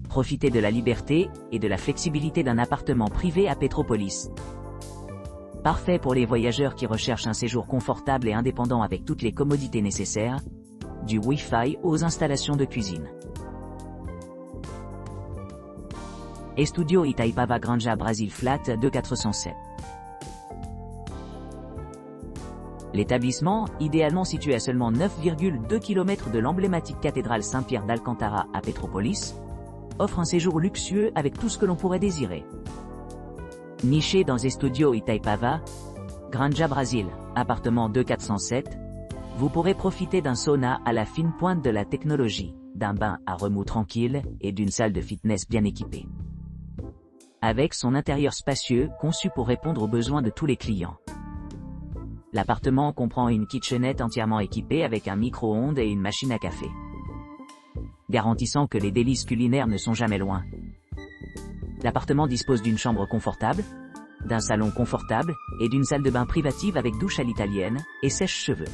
Profitez de la liberté et de la flexibilité d'un appartement privé à Petropolis. Parfait pour les voyageurs qui recherchent un séjour confortable et indépendant avec toutes les commodités nécessaires, du Wi-Fi aux installations de cuisine. Estudio Itaipava Granja Brasil Flat 2407. L'établissement, idéalement situé à seulement 9,2 km de l'emblématique cathédrale Saint-Pierre d'Alcantara à Petropolis, offre un séjour luxueux avec tout ce que l'on pourrait désirer. Niché dans Estudio Itaipava Granja Brasil, appartement 2407, vous pourrez profiter d'un sauna à la fine pointe de la technologie, d'un bain à remous tranquille et d'une salle de fitness bien équipée. Avec son intérieur spacieux conçu pour répondre aux besoins de tous les clients. L'appartement comprend une kitchenette entièrement équipée avec un micro-ondes et une machine à café, garantissant que les délices culinaires ne sont jamais loin. L'appartement dispose d'une chambre confortable, d'un salon confortable et d'une salle de bain privative avec douche à l'italienne et sèche-cheveux.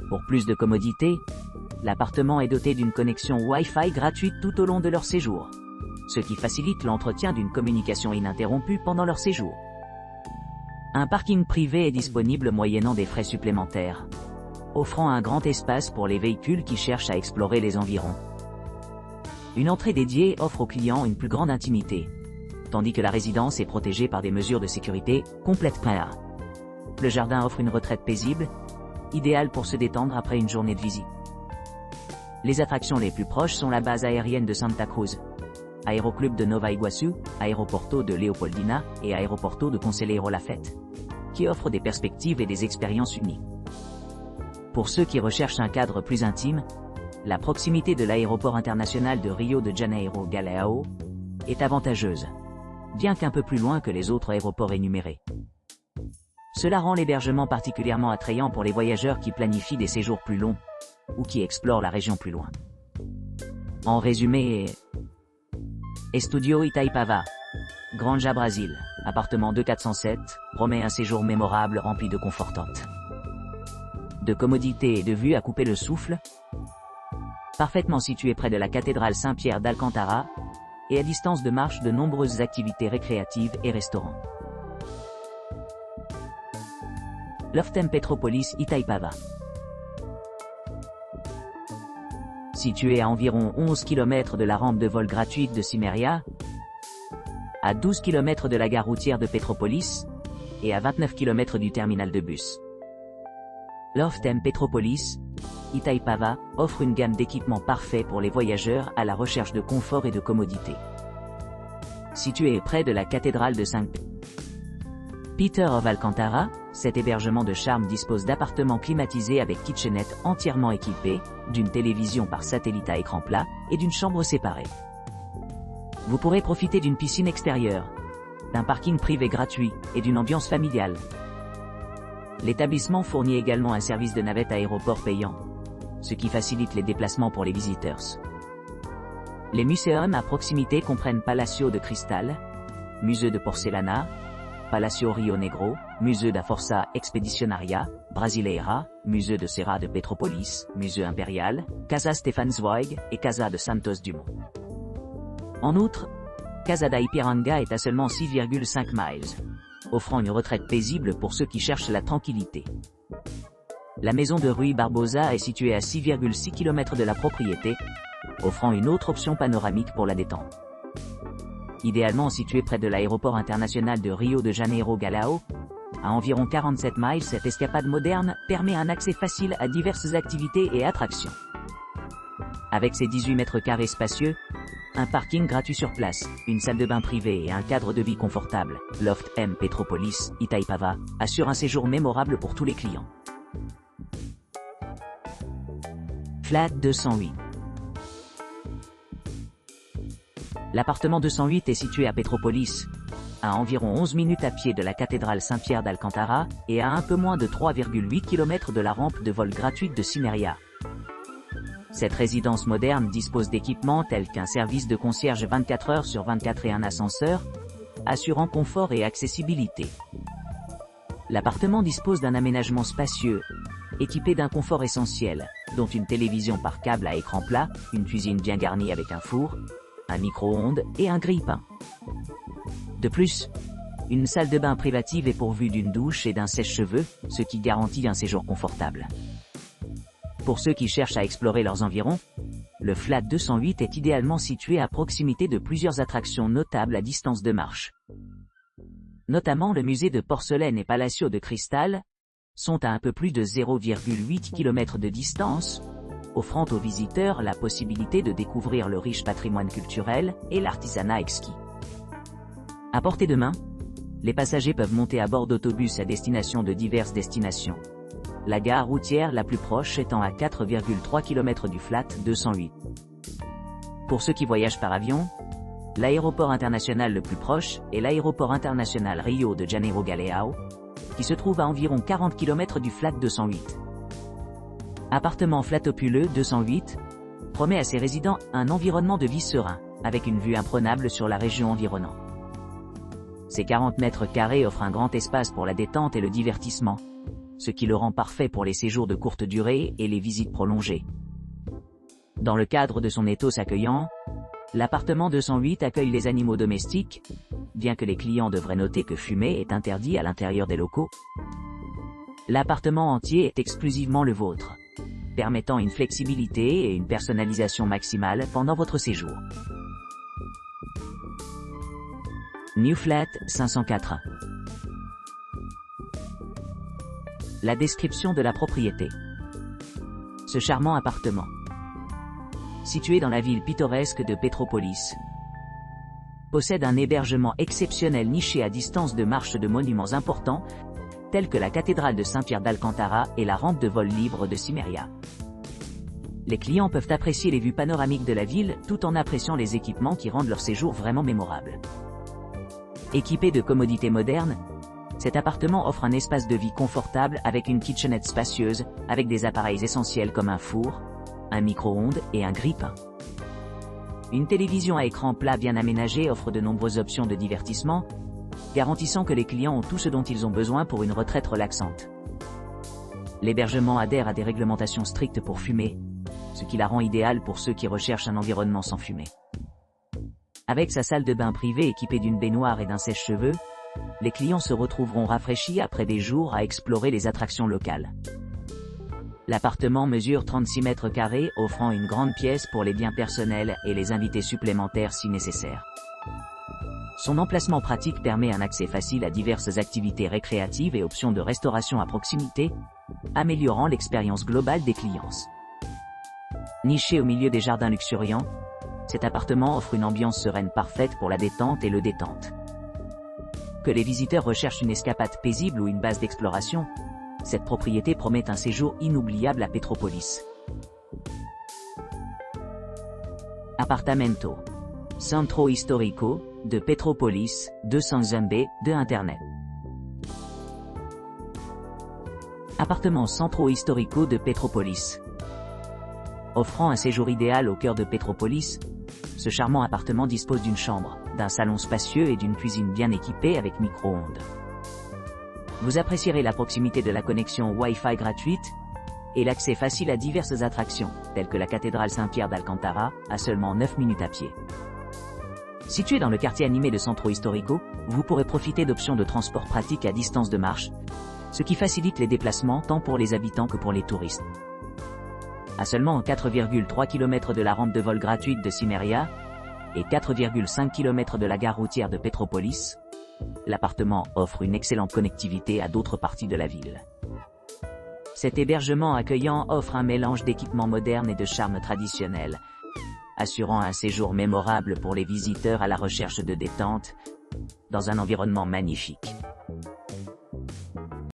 Pour plus de commodité, l'appartement est doté d'une connexion Wi-Fi gratuite tout au long de leur séjour, ce qui facilite l'entretien d'une communication ininterrompue pendant leur séjour. Un parking privé est disponible moyennant des frais supplémentaires, offrant un grand espace pour les véhicules qui cherchent à explorer les environs. Une entrée dédiée offre aux clients une plus grande intimité, tandis que la résidence est protégée par des mesures de sécurité complètement. Le jardin offre une retraite paisible, idéale pour se détendre après une journée de visite. Les attractions les plus proches sont la base aérienne de Santa Cruz, Aéroclub de Nova Iguaçu, Aeroporto de Leopoldina et Aeroporto de Conselheiro Lafayette, qui offrent des perspectives et des expériences uniques. Pour ceux qui recherchent un cadre plus intime, la proximité de l'aéroport international de Rio de Janeiro Galeão est avantageuse, bien qu'un peu plus loin que les autres aéroports énumérés. Cela rend l'hébergement particulièrement attrayant pour les voyageurs qui planifient des séjours plus longs ou qui explorent la région plus loin. En résumé, Estudio Itaipava Granja Brasil, appartement 2407, promet un séjour mémorable rempli de confortantes, de commodité et de vues à couper le souffle, parfaitement situé près de la cathédrale Saint-Pierre d'Alcantara, et à distance de marche de nombreuses activités récréatives et restaurants. Loftem Petropolis Itaipava. Situé à environ 11 km de la rampe de vol gratuite de Cimeria, à 12 km de la gare routière de Petropolis, et à 29 km du terminal de bus. Loftem Petropolis Itaipava offre une gamme d'équipements parfaits pour les voyageurs à la recherche de confort et de commodité. Situé près de la cathédrale de Saint Peter of Alcantara, cet hébergement de charme dispose d'appartements climatisés avec kitchenette entièrement équipée, d'une télévision par satellite à écran plat et d'une chambre séparée. Vous pourrez profiter d'une piscine extérieure, d'un parking privé gratuit et d'une ambiance familiale. L'établissement fournit également un service de navette aéroport payant, ce qui facilite les déplacements pour les visiteurs. Les muséums à proximité comprennent Palacio de Cristal, musée de Porcelana, Palacio Rio Negro, musée da Força Expedicionaria, Brasileira, musée de Serra de Petropolis, musée impérial, Casa Stefan Zweig et Casa de Santos Dumont. En outre, Casa da Ipiranga est à seulement 6,5 miles, offrant une retraite paisible pour ceux qui cherchent la tranquillité. La maison de Rui Barbosa est située à 6,6 km de la propriété, offrant une autre option panoramique pour la détente. Idéalement située près de l'aéroport international de Rio de Janeiro Galeão, à environ 47 miles, cette escapade moderne permet un accès facile à diverses activités et attractions. Avec ses 18 mètres carrés spacieux, un parking gratuit sur place, une salle de bain privée et un cadre de vie confortable, Loftem Petropolis Itaipava assure un séjour mémorable pour tous les clients. Flat 208. L'appartement 208 est situé à Petropolis, à environ 11 minutes à pied de la cathédrale Saint-Pierre d'Alcantara et à un peu moins de 3,8 km de la rampe de vol gratuite de Cimeria. Cette résidence moderne dispose d'équipements tels qu'un service de concierge 24 heures sur 24 et un ascenseur, assurant confort et accessibilité. L'appartement dispose d'un aménagement spacieux, équipé d'un confort essentiel, dont une télévision par câble à écran plat, une cuisine bien garnie avec un four, un micro-ondes et un grille-pain. De plus, une salle de bain privative est pourvue d'une douche et d'un sèche-cheveux, ce qui garantit un séjour confortable. Pour ceux qui cherchent à explorer leurs environs, le Flat 208 est idéalement situé à proximité de plusieurs attractions notables à distance de marche. Notamment le musée de porcelaine et Palacio de Cristal sont à un peu plus de 0,8 km de distance, offrant aux visiteurs la possibilité de découvrir le riche patrimoine culturel et l'artisanat exquis. À portée de main, les passagers peuvent monter à bord d'autobus à destination de diverses destinations. La gare routière la plus proche étant à 4,3 km du Flat 208. Pour ceux qui voyagent par avion, l'aéroport international le plus proche est l'aéroport international Rio de Janeiro Galeão, qui se trouve à environ 40 km du Flat 208. Appartement flatopuleux 208 promet à ses résidents un environnement de vie serein, avec une vue imprenable sur la région environnante. Ces 40 mètres carrés offrent un grand espace pour la détente et le divertissement, ce qui le rend parfait pour les séjours de courte durée et les visites prolongées. Dans le cadre de son ethos accueillant, l'appartement 208 accueille les animaux domestiques, bien que les clients devraient noter que fumer est interdit à l'intérieur des locaux. L'appartement entier est exclusivement le vôtre, permettant une flexibilité et une personnalisation maximale pendant votre séjour. New Flat 504. La description de la propriété. Ce charmant appartement, situé dans la ville pittoresque de Petrópolis, possède un hébergement exceptionnel niché à distance de marche de monuments importants, tels que la cathédrale de Saint-Pierre d'Alcantara et la rampe de vol libre de Cimeria. Les clients peuvent apprécier les vues panoramiques de la ville tout en appréciant les équipements qui rendent leur séjour vraiment mémorable. Équipé de commodités modernes, cet appartement offre un espace de vie confortable avec une kitchenette spacieuse, avec des appareils essentiels comme un four, un micro-ondes et un grille-pain. Une télévision à écran plat bien aménagée offre de nombreuses options de divertissement, garantissant que les clients ont tout ce dont ils ont besoin pour une retraite relaxante. L'hébergement adhère à des réglementations strictes pour fumer, ce qui la rend idéale pour ceux qui recherchent un environnement sans fumée. Avec sa salle de bain privée équipée d'une baignoire et d'un sèche-cheveux, les clients se retrouveront rafraîchis après des jours à explorer les attractions locales. L'appartement mesure 36 mètres carrés, offrant une grande pièce pour les biens personnels et les invités supplémentaires si nécessaire. Son emplacement pratique permet un accès facile à diverses activités récréatives et options de restauration à proximité, améliorant l'expérience globale des clients. Niché au milieu des jardins luxuriants, cet appartement offre une ambiance sereine parfaite pour la détente et le détente. Que les visiteurs recherchent une escapade paisible ou une base d'exploration, cette propriété promet un séjour inoubliable à Petrópolis. Apartamento Centro Histórico de Petrópolis, 200 MB de Internet. Appartement Centro Histórico de Petrópolis. Offrant un séjour idéal au cœur de Petrópolis, ce charmant appartement dispose d'une chambre, d'un salon spacieux et d'une cuisine bien équipée avec micro-ondes. Vous apprécierez la proximité de la connexion Wi-Fi gratuite et l'accès facile à diverses attractions, telles que la cathédrale Saint-Pierre d'Alcantara, à seulement 9 minutes à pied. Situé dans le quartier animé de Centro Histórico, vous pourrez profiter d'options de transport pratiques à distance de marche, ce qui facilite les déplacements tant pour les habitants que pour les touristes. À seulement 4,3 km de la rampe de vol gratuite de Cimeria et 4,5 km de la gare routière de Petrópolis, l'appartement offre une excellente connectivité à d'autres parties de la ville. Cet hébergement accueillant offre un mélange d'équipements modernes et de charme traditionnel, assurant un séjour mémorable pour les visiteurs à la recherche de détente, dans un environnement magnifique.